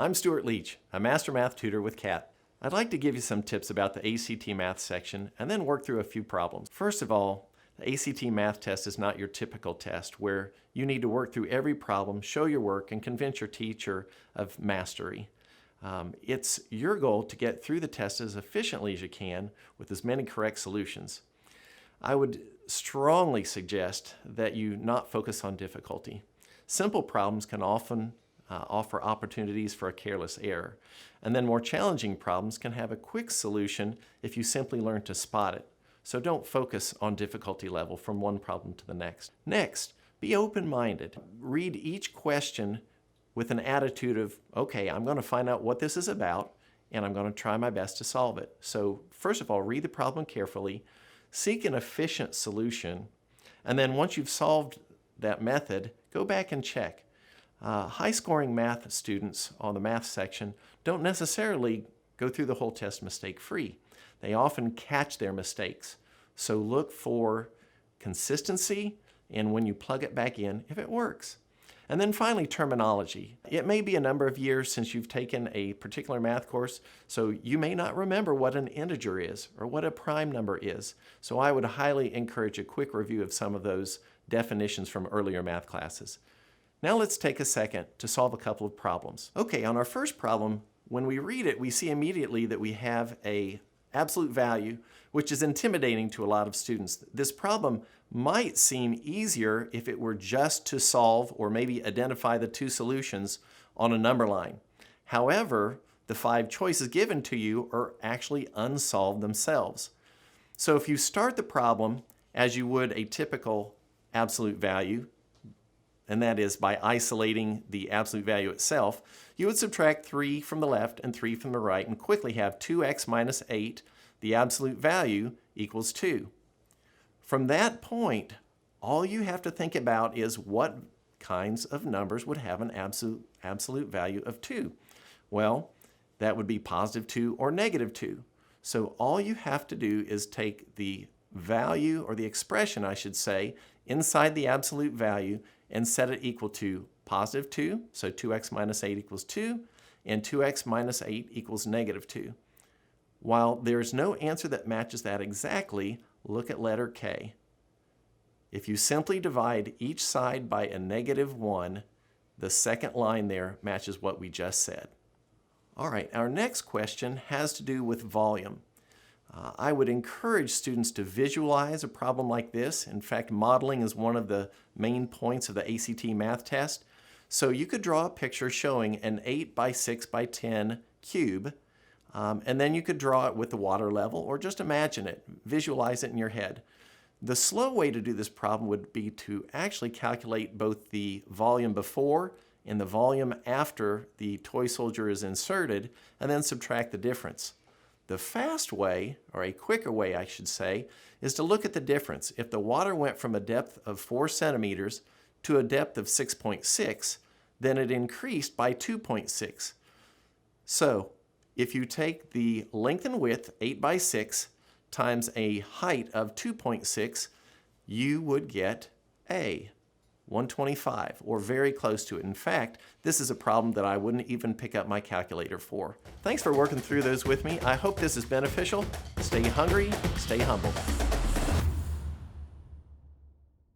I'm Stuart Leach, a Master Math tutor with CAT. I'd like to give you some tips about the ACT Math section and then work through a few problems. First of all, the ACT Math test is not your typical test where you need to work through every problem, show your work, and convince your teacher of mastery. It's your goal to get through the test as efficiently as you can with as many correct solutions. I would strongly suggest that you not focus on difficulty. Simple problems can often offer opportunities for a careless error. And then more challenging problems can have a quick solution if you simply learn to spot it. So don't focus on difficulty level from one problem to the next. Next, be open-minded. Read each question with an attitude of, okay, I'm going to find out what this is about and I'm going to try my best to solve it. So first of all, read the problem carefully, seek an efficient solution, and then once you've solved that method, go back and check. High-scoring math students on the math section don't necessarily go through the whole test mistake-free. They often catch their mistakes. So look for consistency and when you plug it back in, if it works. And then finally, terminology. It may be a number of years since you've taken a particular math course, so you may not remember what an integer is or what a prime number is. So I would highly encourage a quick review of some of those definitions from earlier math classes. Now let's take a second to solve a couple of problems. Okay, on our first problem, when we read it, we see immediately that we have an absolute value, which is intimidating to a lot of students. This problem might seem easier if it were just to solve or maybe identify the two solutions on a number line. However, the 5 choices given to you are actually unsolved themselves. So if you start the problem as you would a typical absolute value, and that is by isolating the absolute value itself, you would subtract 3 from the left and 3 from the right and quickly have 2x minus 8, the absolute value, equals 2. From that point, all you have to think about is what kinds of numbers would have an absolute value of 2. Well, that would be positive 2 or negative 2. So all you have to do is take the value, or the expression I should say, inside the absolute value and set it equal to positive 2, so 2x minus 8 equals 2, and 2x minus 8 equals negative 2. While there's no answer that matches that exactly, look at letter K. If you simply divide each side by a negative 1, the second line there matches what we just said. All right, our next question has to do with volume. I would encourage students to visualize a problem like this. In fact, modeling is one of the main points of the ACT math test. So you could draw a picture showing an 8 by 6 by 10 cube, and then you could draw it with the water level or just imagine it, visualize it in your head. The slow way to do this problem would be to actually calculate both the volume before and the volume after the toy soldier is inserted, and then subtract the difference. The fast way, or a quicker way I should say, is to look at the difference. If the water went from a depth of 4 centimeters to a depth of 6.6, then it increased by 2.6. So if you take the length and width, 8 by 6, times a height of 2.6, you would get A, 125, or very close to it. In fact, this is a problem that I wouldn't even pick up my calculator for. Thanks for working through those with me. I hope this is beneficial. Stay hungry, stay humble.